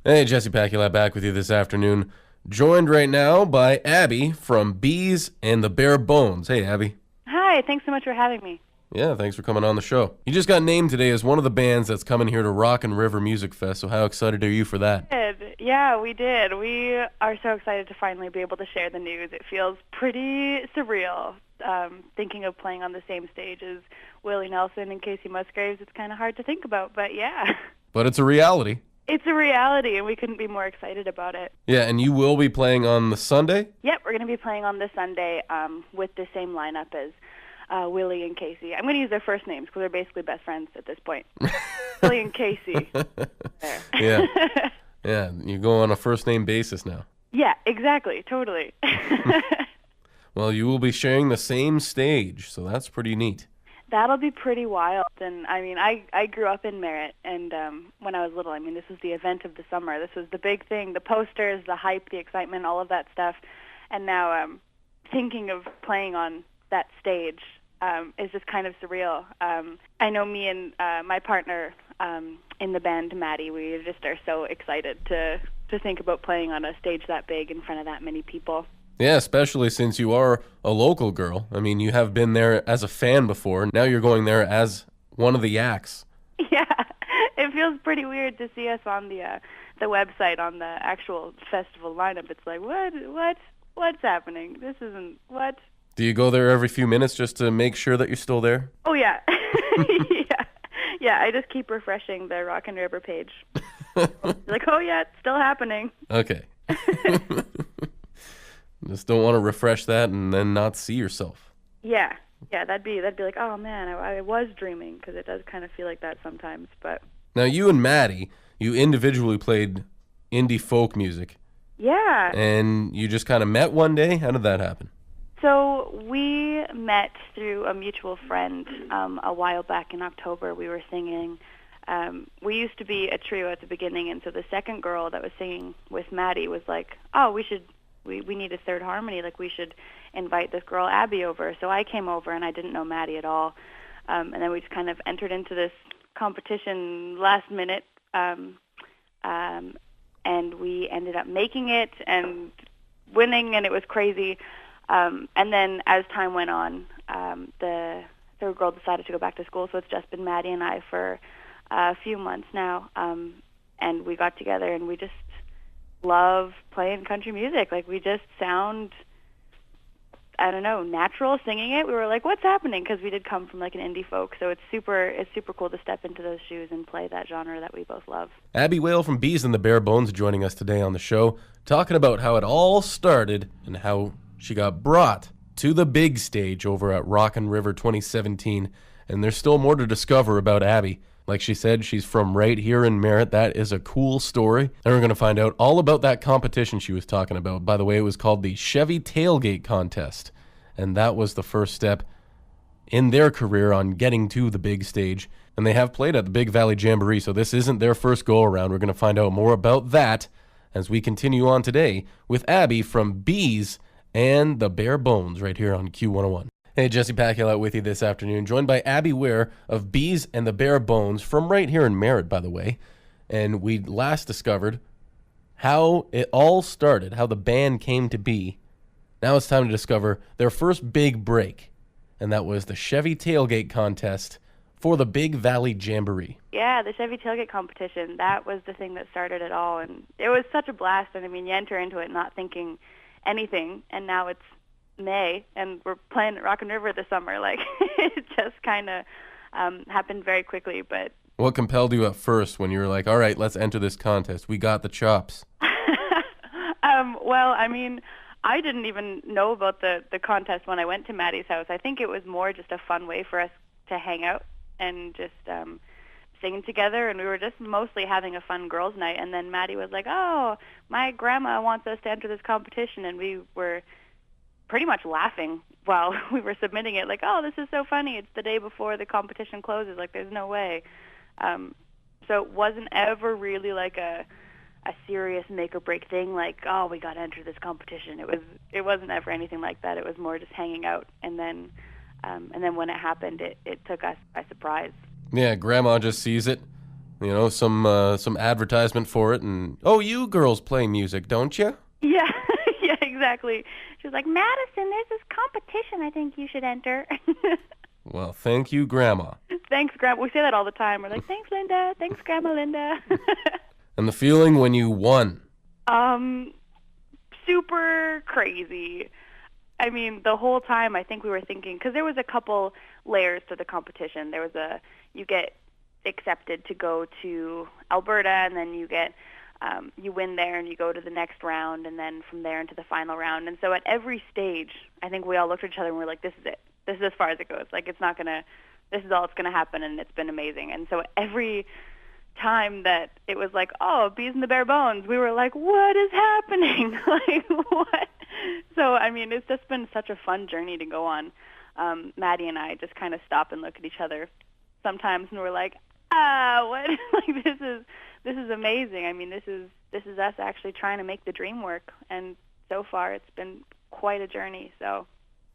Hey, Jesse Pacula back with you this afternoon. Joined right now by Abby from Bees and the Bare Bones. Hey, Abby. Hi, thanks so much for having me. Yeah, thanks for coming on the show. You just got named today as one of the bands that's coming here to Rockin River Music Fest, so how excited are you for that? Yeah, we did. We are so excited to finally be able to share the news. It feels pretty surreal. Thinking of playing on the same stage as Willie Nelson and Casey Musgraves, it's kind of hard to think about, but yeah. But it's a reality. It's a reality, and we couldn't be more excited about it. Yeah, and you will be playing on the Sunday? Yep, we're going to be playing on this Sunday with the same lineup as Willie and Casey. I'm going to use their first names because they're basically best friends at this point. Willie and Casey. There. Yeah. Yeah, you go on a first name basis now. Yeah, exactly. Totally. Well, you will be sharing the same stage, so that's pretty neat. That'll be pretty wild. And I mean, I grew up in Merritt, and when I was little, I mean, this was the event of the summer. This was the big thing, the posters, the hype, the excitement, all of that stuff. And now thinking of playing on that stage is just kind of surreal. I know me and my partner in the band, Maddie, we just are so excited to think about playing on a stage that big in front of that many people. Yeah, especially since you are a local girl. I mean, you have been there as a fan before. Now you're going there as one of the acts. Yeah, it feels pretty weird to see us on the website on the actual festival lineup. It's like, what's happening? This isn't what. Do you go there every few minutes just to make sure that you're still there? Oh yeah, yeah. I just keep refreshing the Rockin River page. Like, oh yeah, it's still happening. Okay. Just don't want to refresh that and then not see yourself. Yeah, that'd be like, oh man, I was dreaming, because it does kind of feel like that sometimes. But now you and Maddie, you individually played indie folk music. Yeah. And you just kind of met one day? How did that happen? So we met through a mutual friend a while back in October. We were singing. We used to be a trio at the beginning, and so the second girl that was singing with Maddie was like, oh, we need a third harmony. Like, we should invite this girl Abby over. So I came over, and I didn't know Maddie at all. And then we just kind of entered into this competition last minute, and we ended up making it and winning, and it was crazy. And then as time went on, the third girl decided to go back to school, so it's just been Maddie and I for a few months now. And we got together, and we just love playing country music. Like, we just sound, I don't know, natural singing it. We were like, what's happening? Because we did come from like an indie folk, so it's super cool to step into those shoes and play that genre that we both love. Abby Whale from Bees and the Bare Bones joining us today on the show, talking about how it all started and how she got brought to the big stage over at Rockin River 2017. And there's still more to discover about Abby. Like she said, she's from right here in Merritt. That is a cool story. And we're going to find out all about that competition she was talking about. By the way, it was called the Chevy Tailgate Contest. And that was the first step in their career on getting to the big stage. And they have played at the Big Valley Jamboree, so this isn't their first go-around. We're going to find out more about that as we continue on today with Abby from Bees and the Bare Bones right here on Q101. Hey, Jesse Pacula with you this afternoon, joined by Abby Ware of Bees and the Bare Bones from right here in Merritt, by the way. And we last discovered how it all started, how the band came to be. Now it's time to discover their first big break, and that was the Chevy Tailgate Contest for the Big Valley Jamboree. Yeah, the Chevy Tailgate competition, that was the thing that started it all. And it was such a blast. And I mean, you enter into it not thinking anything, and now it's May, and we're playing at Rockin River this summer. Like, it just kind of happened very quickly. But what compelled you at first when you were like, all right, let's enter this contest? We got the chops. Well, I mean, I didn't even know about the contest when I went to Maddie's house. I think it was more just a fun way for us to hang out and just sing together, and we were just mostly having a fun girls' night. And then Maddie was like, oh, my grandma wants us to enter this competition, and we were pretty much laughing while we were submitting it, like, oh, this is so funny. It's the day before the competition closes. Like, there's no way. So it wasn't ever really like a serious make or break thing, like, oh, we got to enter this competition. It wasn't ever anything like that. It was more just hanging out. And then when it happened, it took us by surprise. Yeah, Grandma just sees it, You know, some advertisement for it, and oh, you girls play music, don't you? Yeah, yeah, exactly. She was like, Madison, there's this competition I think you should enter. Well, thank you, Grandma. Thanks, Grandma. We say that all the time. We're like, thanks, Linda. Thanks, Grandma Linda. And the feeling when you won? Super crazy. I mean, the whole time I think we were thinking, because there was a couple layers to the competition. There was you get accepted to go to Alberta, and then you win there and you go to the next round, and then from there into the final round. And so at every stage, I think we all looked at each other and we were like, this is it. This is as far as it goes. Like, this is all that's going to happen, and it's been amazing. And so every time that it was like, oh, Bees in the Bare Bones, we were like, what is happening? Like, what? So, I mean, it's just been such a fun journey to go on. Maddie and I just kind of stop and look at each other sometimes, and we're like, what? Like, this is amazing. I mean, this is us actually trying to make the dream work, and so far it's been quite a journey.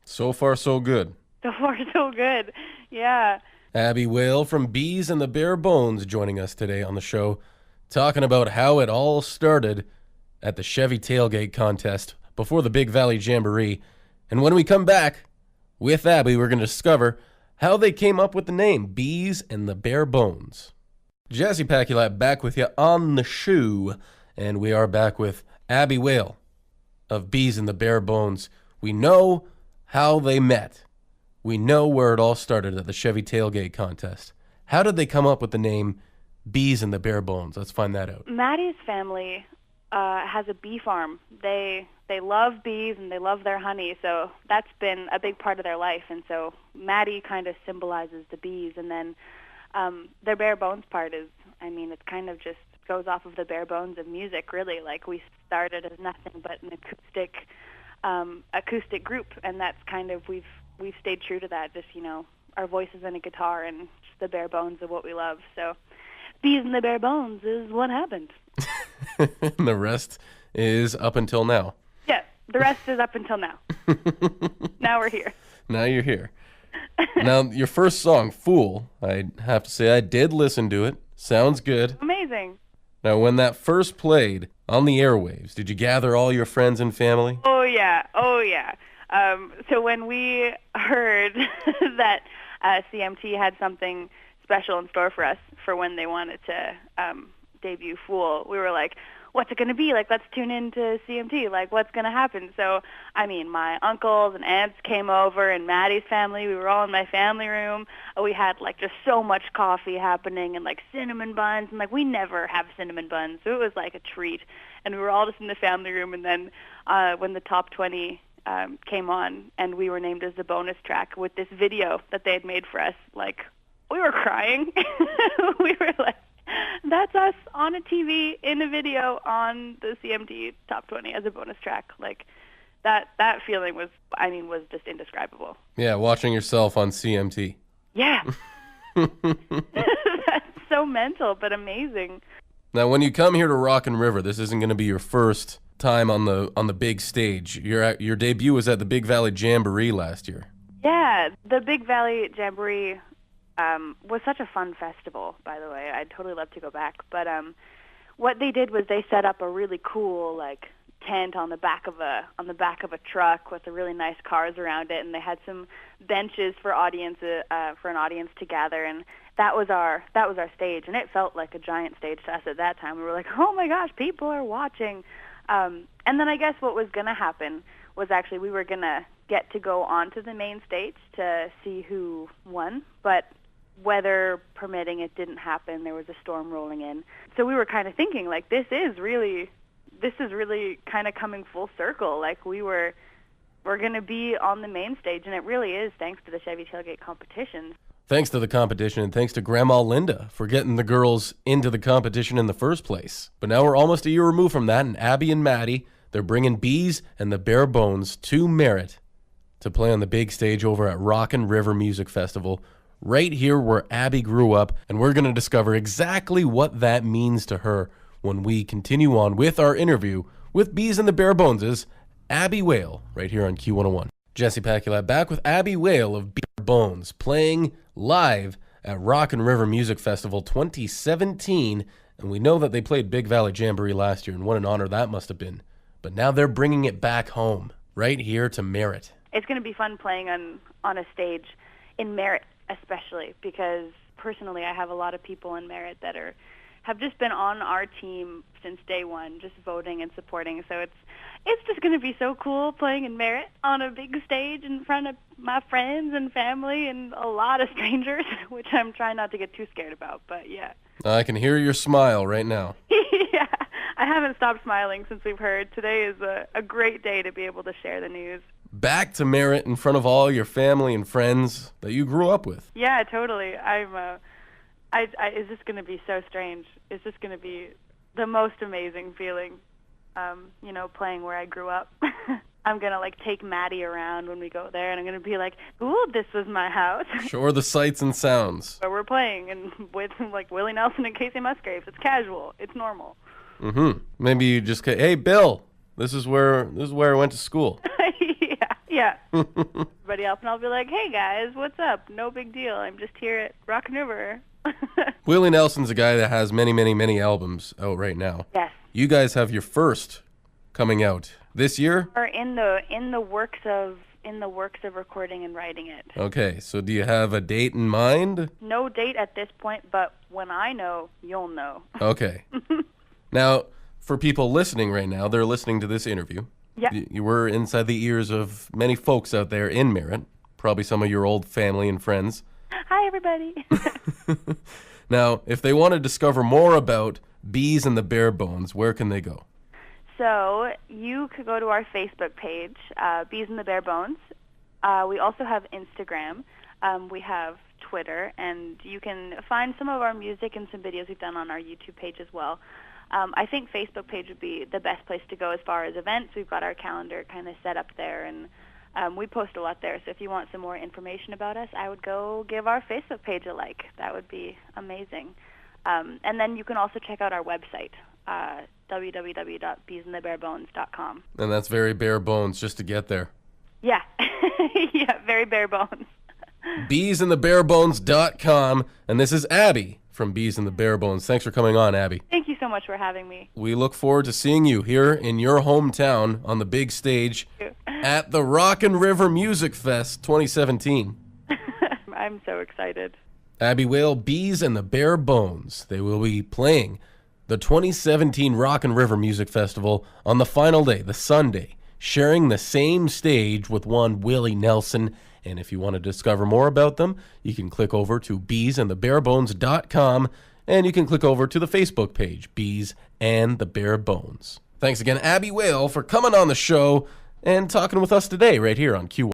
So far, so good. So far, so good. Yeah. Abby Whale from Bees and the Bare Bones joining us today on the show, talking about how it all started at the Chevy Tailgate Contest before the Big Valley Jamboree. And when we come back with Abby, we're going to discover how they came up with the name Bees and the Bare Bones. Jesse Paculap back with you on the shoe, and we are back with Abby Whale of Bees and the Bare Bones. We know how they met. We know where it all started at the Chevy Tailgate Contest. How did they come up with the name Bees and the Bare Bones? Let's find that out. Maddie's family has a bee farm. They love bees and they love their honey, so that's been a big part of their life. And so Maddie kind of symbolizes the bees, and then their bare bones part is, I mean, it kind of just goes off of the bare bones of music, really. Like, we started as nothing but an acoustic group, and that's kind of, we've stayed true to that, just, you know, our voices and a guitar and just the bare bones of what we love. So Bees and the Bare Bones is what happened. And the rest is up until now. Yeah, the rest is up until now. Now we're here. Now you're here. Now, your first song, Fool, I have to say I did listen to it. Sounds good. Amazing. Now, when that first played on the airwaves, did you gather all your friends and family? Oh, yeah. So when we heard that CMT had something special in store for us for when they wanted to debut Fool, we were like, what's it going to be? Like, let's tune in to CMT. Like, what's going to happen? So, I mean, my uncles and aunts came over, and Maddie's family. We were all in my family room. We had, like, just so much coffee happening and, like, cinnamon buns. And, like, we never have cinnamon buns, so it was, like, a treat. And we were all just in the family room. And then when the top 20 came on, and we were named as the bonus track with this video that they had made for us, like, we were crying. We were like, that's us on a TV in a video on the CMT Top 20 as a bonus track. Like, that feeling was just indescribable. Yeah, watching yourself on CMT. Yeah. That's so mental, but amazing. Now, when you come here to Rockin River, this isn't going to be your first time on the big stage. Your debut was at the Big Valley Jamboree last year. Yeah, the Big Valley Jamboree was such a fun festival, by the way. I'd totally love to go back. But what they did was they set up a really cool, like, tent on the back of a truck with the really nice cars around it, and they had some benches for an audience to gather, and that was our stage, and it felt like a giant stage to us at that time. We were like, oh my gosh, people are watching. And then I guess what was going to happen was actually we were going to get to go onto the main stage to see who won, but weather permitting, it didn't happen. There was a storm rolling in. So we were kind of thinking, like, this is really kind of coming full circle. Like, we're going to be on the main stage, and it really is thanks to the Chevy Tailgate competition. Thanks to the competition, and thanks to Grandma Linda for getting the girls into the competition in the first place. But now we're almost a year removed from that, and Abby and Maddie, they're bringing Bees and the Bare Bones to Merritt to play on the big stage over at Rockin River Music Festival, right here where Abby grew up, and we're going to discover exactly what that means to her when we continue on with our interview with Bees and the Bare Bones' Abby Whale, right here on Q101. Jesse Paculap back with Abby Whale of Bare Bones, playing live at Rockin River Music Festival 2017, and we know that they played Big Valley Jamboree last year, and what an honor that must have been. But now they're bringing it back home, right here to Merritt. It's going to be fun playing on a stage in Merritt, especially because personally I have a lot of people in Merritt that have just been on our team since day one, just voting and supporting. So it's just going to be so cool playing in Merritt on a big stage in front of my friends and family and a lot of strangers, which I'm trying not to get too scared about, but yeah. I can hear your smile right now. Yeah, I haven't stopped smiling since we've heard. Today is a great day to be able to share the news. Back to Merritt in front of all your family and friends that you grew up with. Yeah, totally. It's just going to be so strange. It's just going to be the most amazing feeling, playing where I grew up. I'm going to, take Maddie around when we go there, and I'm going to be like, ooh, this was my house. Show her the sights and sounds. But we're playing, and with, Willie Nelson and Casey Musgraves. It's casual. It's normal. Mm-hmm. Maybe you just, hey, Bill, this is where I went to school. Yeah. Everybody else, and I'll be like, hey, guys, what's up? No big deal. I'm just here at Rockin River. Willie Nelson's a guy that has many, many, many albums out right now. Yes. You guys have your first coming out this year? We're in the works of recording and writing it. Okay, so do you have a date in mind? No date at this point, but when I know, you'll know. Okay. Now, for people listening right now, they're listening to this interview. Yeah. You were inside the ears of many folks out there in Merritt, probably some of your old family and friends. Hi, everybody. Now, if they want to discover more about Bees and the Bare Bones, where can they go? So you could go to our Facebook page, Bees and the Bare Bones. We also have Instagram. We have Twitter, and you can find some of our music and some videos we've done on our YouTube page as well. I think Facebook page would be the best place to go as far as events. We've got our calendar kind of set up there, and we post a lot there. So if you want some more information about us, I would go give our Facebook page a like. That would be amazing. And then you can also check out our website, www.beesandthebarebones.com. And that's very bare bones just to get there. Yeah. Yeah, very bare bones. beesandthebarebones.com. And this is Abby from Bees and the Bare Bones. Thanks for coming on, Abby. Thank you so much for having me. We look forward to seeing you here in your hometown on the big stage at the Rockin River Music Fest 2017. I'm so excited. Abby Whale, Bees and the Bare Bones. They will be playing the 2017 Rockin River Music Festival on the final day, the Sunday, sharing the same stage with one Willie Nelson. And if you want to discover more about them, you can click over to beesandthebarebones.com, and you can click over to the Facebook page, Bees and the Bare Bones. Thanks again, Abby Whale, for coming on the show and talking with us today right here on Q101.